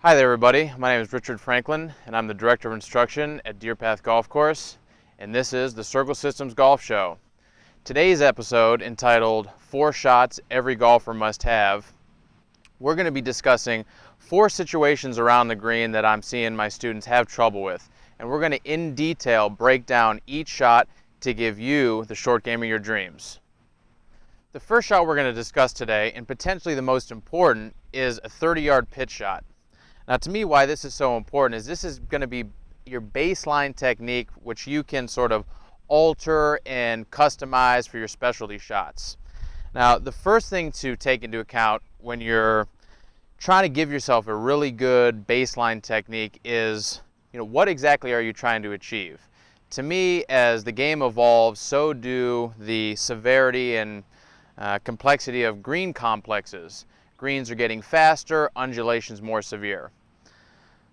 Hi there everybody, my name is Richard Franklin and I'm the Director of Instruction at Deerpath Golf Course, and this is the Circle Systems Golf Show. Today's episode, entitled 4 Shots Every Golfer Must Have, we're going to be discussing 4 situations around the green that I'm seeing my students have trouble with, and we're going to in detail break down each shot to give you the short game of your dreams. The first shot we're going to discuss today, and potentially the most important, is a 30-yard pitch shot. Now, to me, why this is so important is this is going to be your baseline technique, which you can sort of alter and customize for your specialty shots. Now, the first thing to take into account when you're trying to give yourself a really good baseline technique is, what exactly are you trying to achieve? To me, as the game evolves, so do the severity and complexity of green complexes. Greens are getting faster, undulations more severe.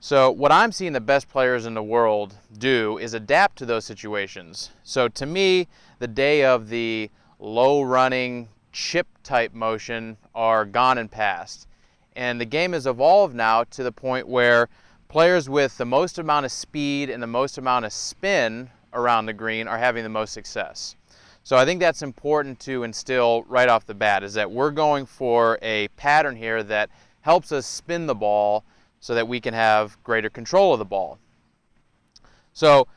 So what I'm seeing the best players in the world do is adapt to those situations. So to me, the day of the low running chip type motion are gone and past. And the game has evolved now to the point where players with the most amount of speed and the most amount of spin around the green are having the most success. So I think that's important to instill right off the bat, is that we're going for a pattern here that helps us spin the ball so that we can have greater control of the ball. So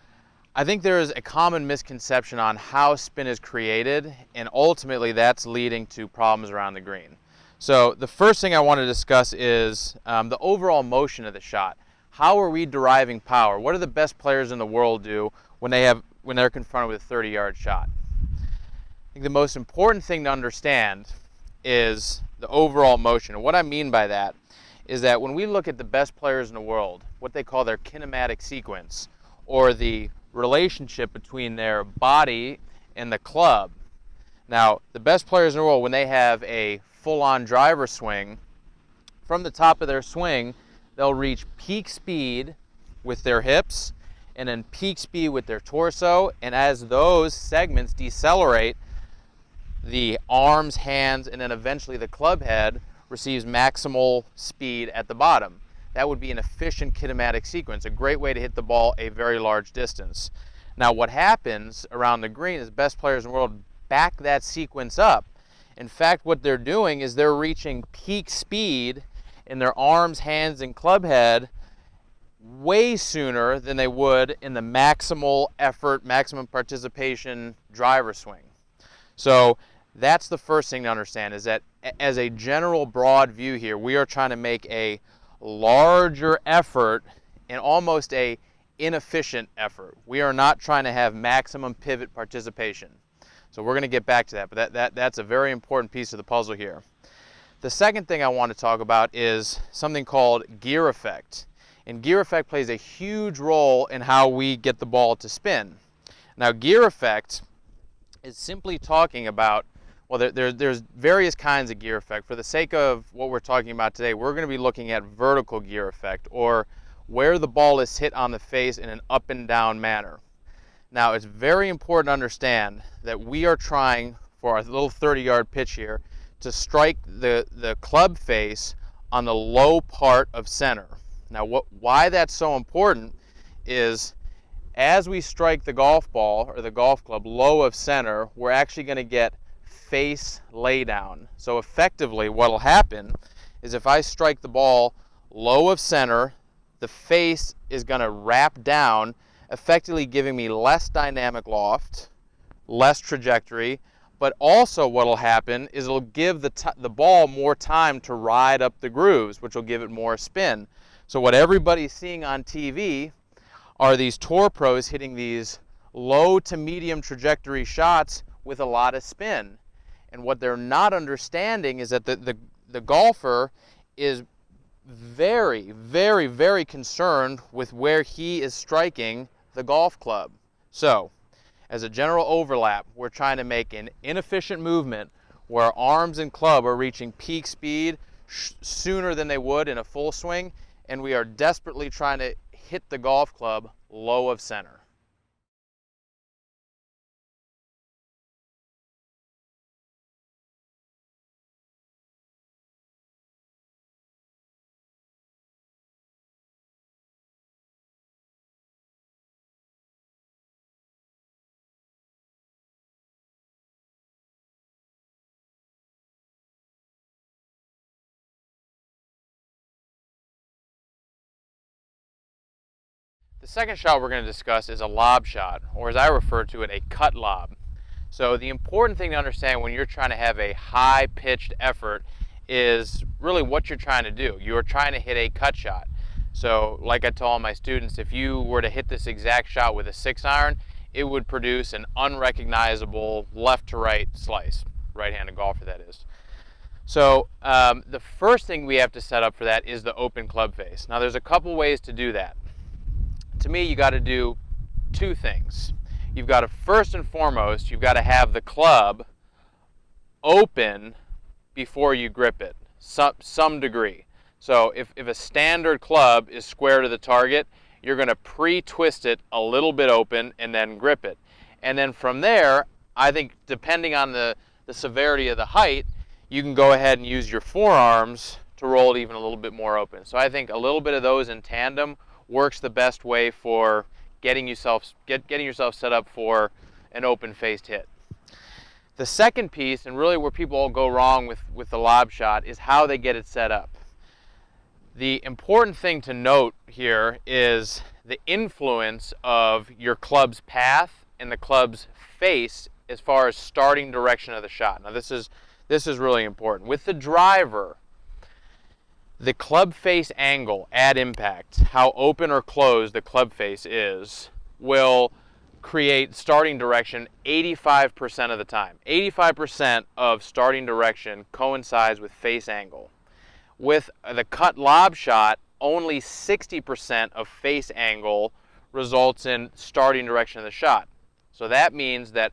I think there is a common misconception on how spin is created, and ultimately that's leading to problems around the green. So the first thing I want to discuss is the overall motion of the shot. How are we deriving power? What do the best players in the world do when they're confronted with a 30-yard shot? I think the most important thing to understand is the overall motion. And what I mean by that is that when we look at the best players in the world, what they call their kinematic sequence, or the relationship between their body and the club. Now, the best players in the world, when they have a full-on driver swing, from the top of their swing, they'll reach peak speed with their hips and then peak speed with their torso, and as those segments decelerate, the arms, hands, and then eventually the club head receives maximal speed at the bottom. That would be an efficient kinematic sequence, a great way to hit the ball a very large distance. Now, what happens around the green is best players in the world back that sequence up. In fact, what they're doing is they're reaching peak speed in their arms, hands, and club head way sooner than they would in the maximal effort, maximum participation driver swing. So that's the first thing to understand, is that as a general broad view here, we are trying to make a larger effort and almost a inefficient effort. We are not trying to have maximum pivot participation. So we're going to get back to that, but that's a very important piece of the puzzle here. The second thing I want to talk about is something called gear effect. And gear effect plays a huge role in how we get the ball to spin. Now, gear effect is simply talking about, well, there's various kinds of gear effect. For the sake of what we're talking about today, we're going to be looking at vertical gear effect, or where the ball is hit on the face in an up and down manner. Now, it's very important to understand that we are trying, for our little 30-yard pitch here, to strike the club face on the low part of center. Now, why that's so important is, as we strike the golf ball or the golf club low of center, we're actually going to get face laydown. So effectively what will happen is, if I strike the ball low of center, the face is going to wrap down, effectively giving me less dynamic loft, less trajectory, but also what will happen is it'll give the ball more time to ride up the grooves, which will give it more spin. So what everybody's seeing on TV are these tour pros hitting these low to medium trajectory shots with a lot of spin. And what they're not understanding is that the golfer is very, very, very concerned with where he is striking the golf club. So, as a general overlap, we're trying to make an inefficient movement where arms and club are reaching peak speed sooner than they would in a full swing, and we are desperately trying to hit the golf club low of center. The second shot we're going to discuss is a lob shot, or as I refer to it, a cut lob. So the important thing to understand when you're trying to have a high-pitched effort is really what you're trying to do. You're trying to hit a cut shot. So like I tell all my students, if you were to hit this exact shot with a 6-iron, it would produce an unrecognizable left to right slice. Right-handed golfer, that is. So the first thing we have to set up for that is the open club face. Now there's a couple ways to do that. To me, you got to do two things. You've got to, first and foremost, you've got to have the club open before you grip it, some degree. So if a standard club is square to the target, you're going to pre-twist it a little bit open and then grip it. And then from there, I think depending on the severity of the height, you can go ahead and use your forearms to roll it even a little bit more open. So I think a little bit of those in tandem works the best way for getting yourself set up for an open-faced hit. The second piece, and really where people all go wrong with the lob shot, is how they get it set up. The important thing to note here is the influence of your club's path and the club's face as far as starting direction of the shot. Now this is really important. With the driver, the club face angle at impact, how open or closed the club face is, will create starting direction 85% of the time. 85% of starting direction coincides with face angle. With the cut lob shot, only 60% of face angle results in starting direction of the shot. So that means that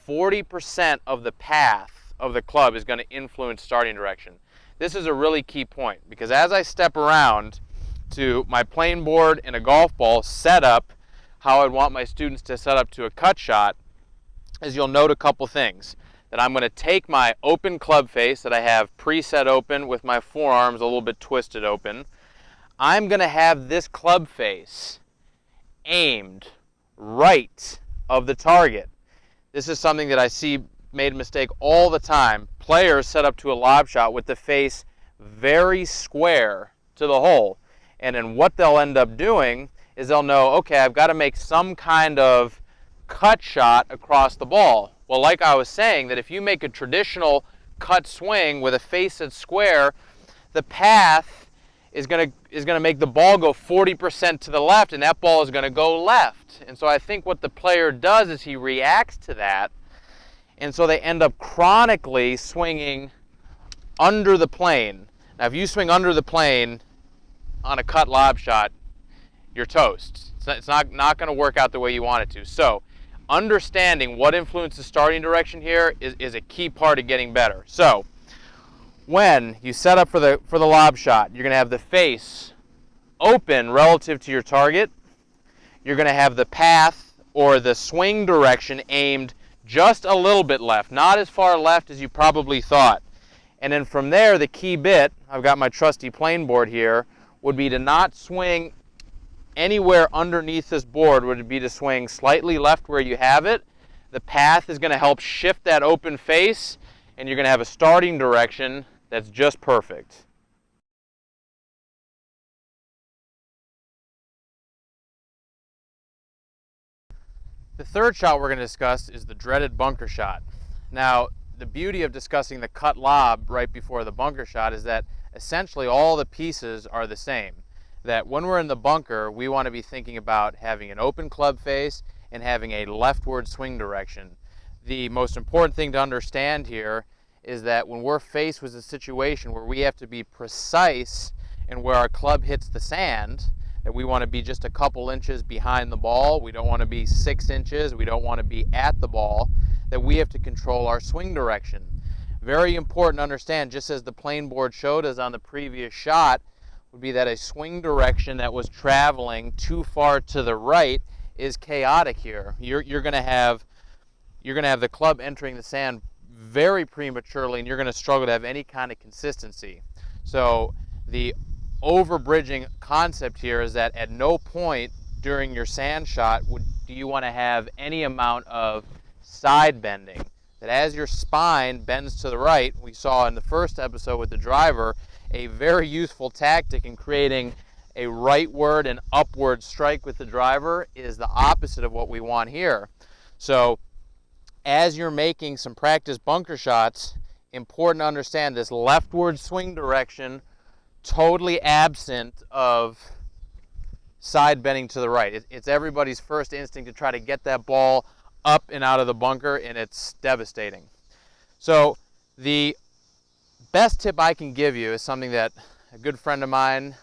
40% of the path of the club is going to influence starting direction. This is a really key point because as I step around to my plane board and a golf ball set up, how I'd want my students to set up to a cut shot, is you'll note a couple things. That I'm going to take my open club face that I have preset open with my forearms a little bit twisted open. I'm going to have this club face aimed right of the target. This is something that I see made a mistake all the time. Players set up to a lob shot with the face very square to the hole. And then what they'll end up doing is they'll know, okay, I've got to make some kind of cut shot across the ball. Well, like I was saying, that if you make a traditional cut swing with a face that's square, the path is going to make the ball go 40% to the left, and that ball is going to go left. And so I think what the player does is he reacts to that, and so they end up chronically swinging under the plane. Now, if you swing under the plane on a cut lob shot, you're toast. It's not going to work out the way you want it to. So understanding what influences starting direction here is a key part of getting better. So when you set up for the lob shot, you're going to have the face open relative to your target. You're going to have the path or the swing direction aimed just a little bit left, not as far left as you probably thought. And then from there, the key bit, I've got my trusty plane board here, would be to not swing anywhere underneath this board, would be to swing slightly left where you have it. The path is going to help shift that open face, and you're going to have a starting direction that's just perfect. The third shot we're going to discuss is the dreaded bunker shot. Now, the beauty of discussing the cut lob right before the bunker shot is that essentially all the pieces are the same. That when we're in the bunker, we want to be thinking about having an open club face and having a leftward swing direction. The most important thing to understand here is that when we're faced with a situation where we have to be precise in where our club hits the sand, that we want to be just a couple inches behind the ball, we don't want to be 6 inches, we don't want to be at the ball, that we have to control our swing direction. Very important to understand, just as the plane board showed us on the previous shot, would be that a swing direction that was traveling too far to the right is chaotic here. You're going to have the club entering the sand very prematurely, and you're going to struggle to have any kind of consistency. So the overbridging concept here is that at no point during your sand shot do you want to have any amount of side bending. That as your spine bends to the right, we saw in the first episode with the driver, a very useful tactic in creating a rightward and upward strike with the driver is the opposite of what we want here. So as you're making some practice bunker shots, important to understand this leftward swing direction totally absent of side bending to the right. It's everybody's first instinct to try to get that ball up and out of the bunker, and it's devastating. So the best tip I can give you is something that a good friend of mine,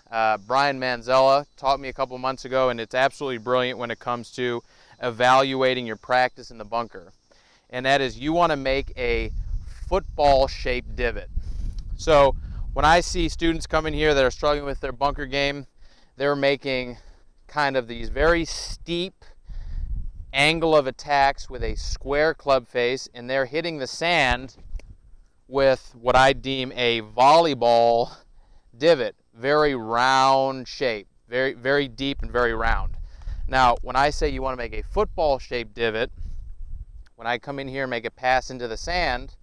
Brian Manzella, taught me a couple months ago, and it's absolutely brilliant when it comes to evaluating your practice in the bunker. And that is, you want to make a football-shaped divot. So when I see students come in here that are struggling with their bunker game, they're making kind of these very steep angle of attacks with a square club face, and they're hitting the sand with what I deem a volleyball divot, very round shape, very deep and very round. Now, when I say you want to make a football-shaped divot, when I come in here and make a pass into the sand,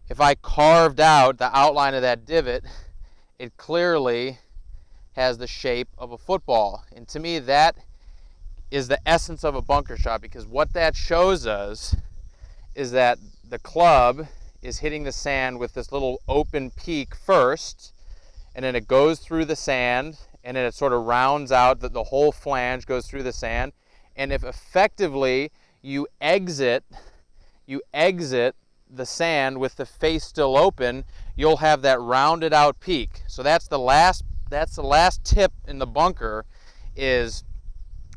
if I carved out the outline of that divot, it clearly has the shape of a football. And to me, that is the essence of a bunker shot, because what that shows us is that the club is hitting the sand with this little open peak first, and then it goes through the sand, and then it sort of rounds out, the whole flange goes through the sand. And if effectively you exit the sand with the face still open, you'll have that rounded out peak. So that's the last tip in the bunker, is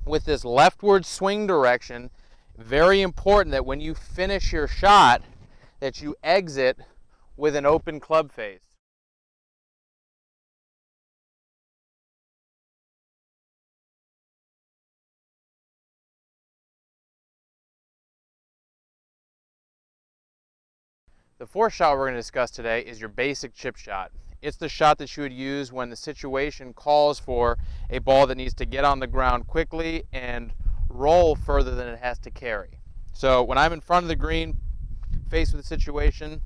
with this leftward swing direction, very important that when you finish your shot, that you exit with an open club face. The fourth shot we're going to discuss today is your basic chip shot. It's the shot that you would use when the situation calls for a ball that needs to get on the ground quickly and roll further than it has to carry. So when I'm in front of the green, faced with a situation,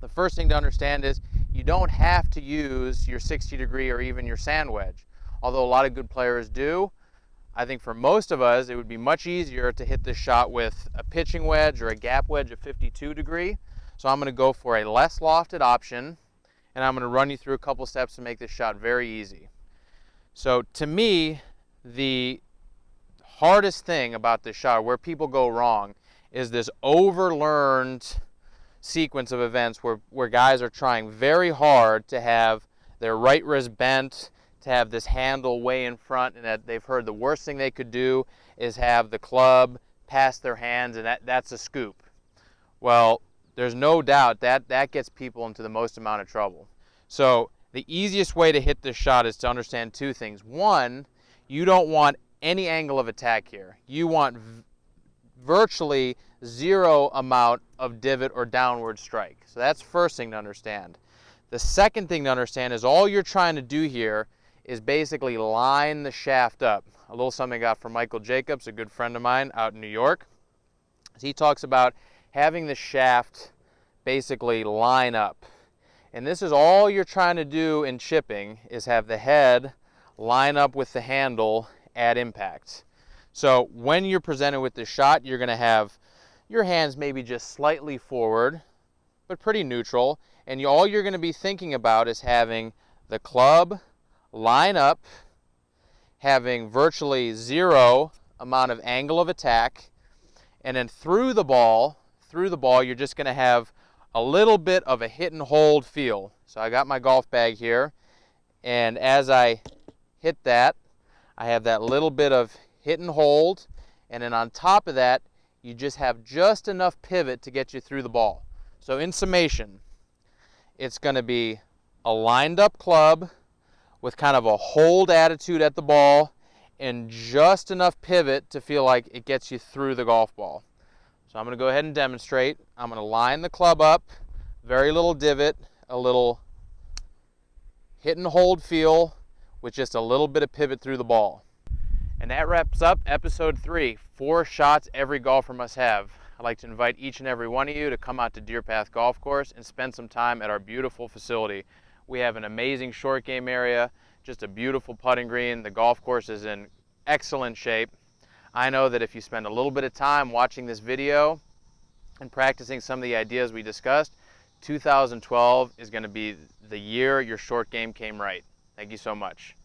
the first thing to understand is you don't have to use your 60-degree or even your sand wedge. Although a lot of good players do, I think for most of us it would be much easier to hit this shot with a pitching wedge or a gap wedge of 52-degree. So I'm going to go for a less lofted option, and I'm going to run you through a couple steps to make this shot very easy. So to me, the hardest thing about this shot, where people go wrong, is this overlearned sequence of events where guys are trying very hard to have their right wrist bent, to have this handle way in front, and that they've heard the worst thing they could do is have the club pass their hands, and that's a scoop. Well, there's no doubt that gets people into the most amount of trouble. So the easiest way to hit this shot is to understand two things. One, you don't want any angle of attack here. You want virtually zero amount of divot or downward strike. So that's the first thing to understand. The second thing to understand is all you're trying to do here is basically line the shaft up. A little something I got from Michael Jacobs, a good friend of mine out in New York. He talks about having the shaft basically line up. And this is all you're trying to do in chipping, is have the head line up with the handle at impact. So when you're presented with this shot, you're going to have your hands maybe just slightly forward, but pretty neutral. And all you're going to be thinking about is having the club line up, having virtually zero amount of angle of attack, and then through the ball, you're just going to have a little bit of a hit and hold feel. So I got my golf bag here, and as I hit that, I have that little bit of hit and hold, and then on top of that, you just have just enough pivot to get you through the ball. So in summation, it's going to be a lined up club with kind of a hold attitude at the ball and just enough pivot to feel like it gets you through the golf ball. So I'm going to go ahead and demonstrate. I'm going to line the club up, very little divot, a little hit and hold feel with just a little bit of pivot through the ball. And that wraps up episode 3, 4 shots every golfer must have. I'd like to invite each and every one of you to come out to Deerpath Golf Course and spend some time at our beautiful facility. We have an amazing short game area, just a beautiful putting green. The golf course is in excellent shape. I know that if you spend a little bit of time watching this video and practicing some of the ideas we discussed, 2012 is going to be the year your short game came right. Thank you so much.